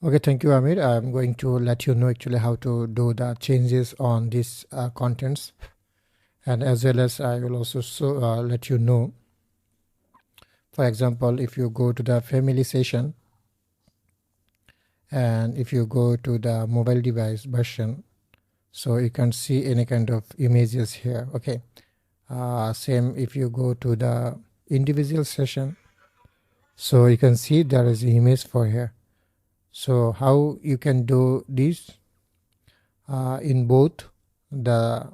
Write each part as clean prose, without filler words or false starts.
Okay, thank you, Amir. I'm going to let you know actually how to do the changes on these contents, and as well as I will also let you know. For example, if you go to the family session and if you go to the mobile device version, so you can see any kind of images here. Okay, same if you go to the individual session, so you can see there is an image for here. So how you can do this in both the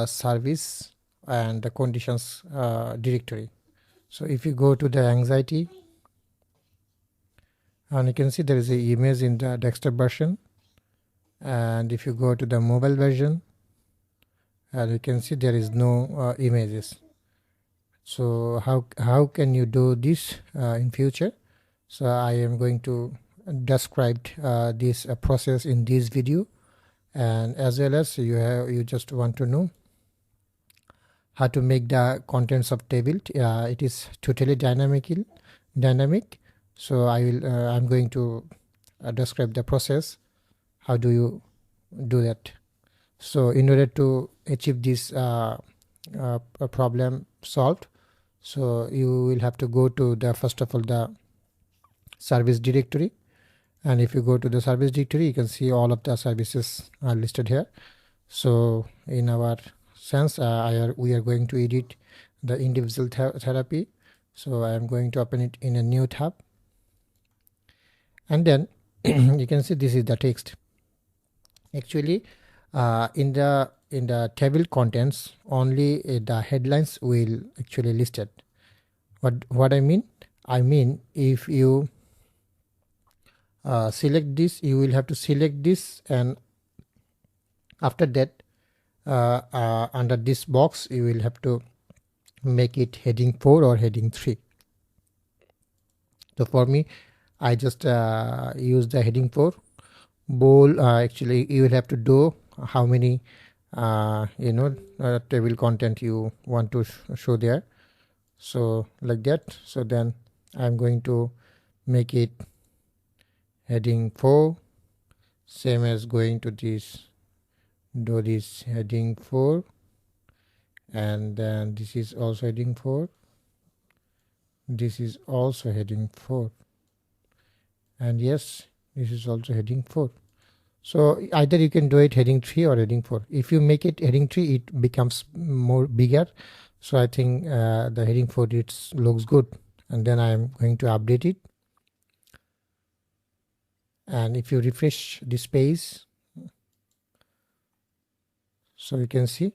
service and the conditions directory. So if you go to the anxiety, and you can see there is an image in the desktop version, and if you go to the mobile version, you can see there is no images. So how can you do this in future? So I am going to describe this process in this video, and as well as you just want to know how to make the contents of table. It is totally dynamic. So I'm going to describe the process. How do you do that? So in order to achieve this problem solved, so you will have to go to the first of all the service directory, and if you go to the service directory, you can see all of the services are listed here. So in our sense, we are going to edit the individual therapy. So I am going to open it in a new tab, and then you can see this is the text. Actually, in the table contents, only the headlines will actually listed. What I mean if you select this, you will have to select this, and after that under this box you will have to make it heading 4 or heading 3. So for me, I just use the heading 4. Bold, actually you will have to do how many table content you want to show there. So like that. So then I'm going to make it heading 4, same as going to this, do this heading 4, and then this is also heading 4, this is also heading 4, and yes, this is also heading 4. So either you can do it heading 3 or heading 4. If you make it heading 3, it becomes more bigger. So I think the heading 4 looks good, and then I am going to update it. And if you refresh this page, so you can see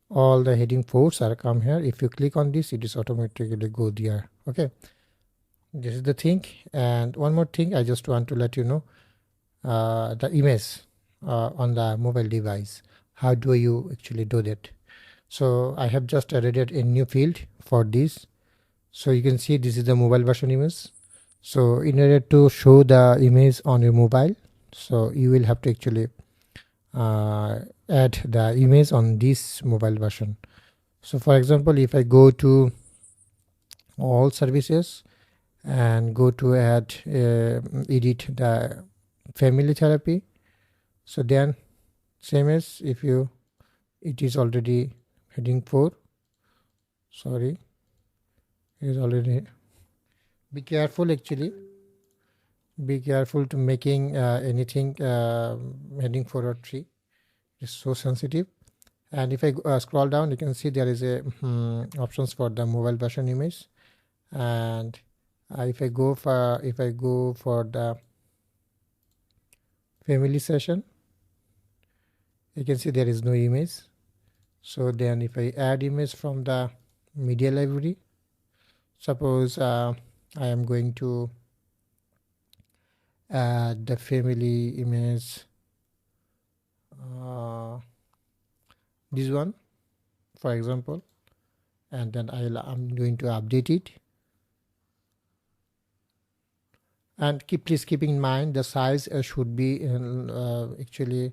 all the heading 4s are come here. If you click on this, it is automatically go there. Okay, this is the thing. And one more thing, I just want to let you know the image on the mobile device. How do you actually do that? So I have just added a new field for this. So you can see this is the mobile version image. So in order to show the image on your mobile, so you will have to actually add the image on this mobile version. So for example, if I go to all services and go to add edit the family therapy, so then same as if you, it is already heading 4, sorry, it is already. Be careful, actually be careful to making anything heading 4 or 3. It's so sensitive. And if I scroll down, you can see there is a options for the mobile version image. And if I go for the family session, you can see there is no image. So then if I add image from the media library, suppose I am going to add the family image, this one for example, and then I'm going to update it. And please keep in mind the size should be actually,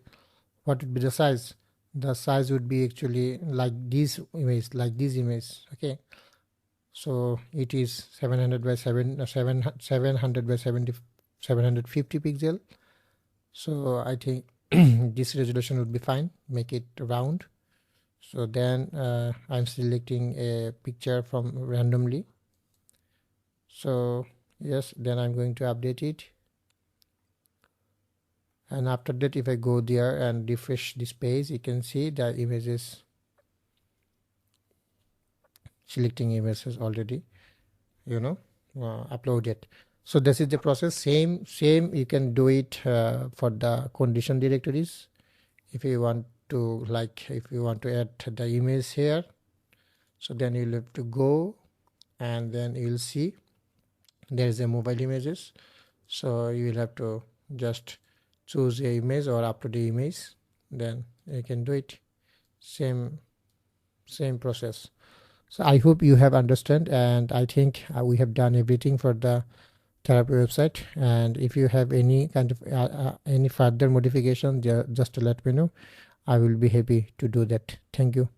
what would be the size? The size would be actually like this image, okay. So it is 700 by 700 by 75 750 pixel. So I think this resolution would be fine. Make it round. So then I'm selecting a picture from randomly. So yes, then I'm going to update it, and after that if I go there and refresh this page, you can see the images, selecting images already uploaded. So this is the process. Same you can do it for the condition directories. If you want to add the image here, so then you'll have to go, and then you'll see there is a mobile images. So you will have to just choose a image or upload the image, then you can do it. Same process. So I hope you have understand, and I think we have done everything for the therapy website. And if you have any kind of any further modification, just let me know. I will be happy to do that. Thank you.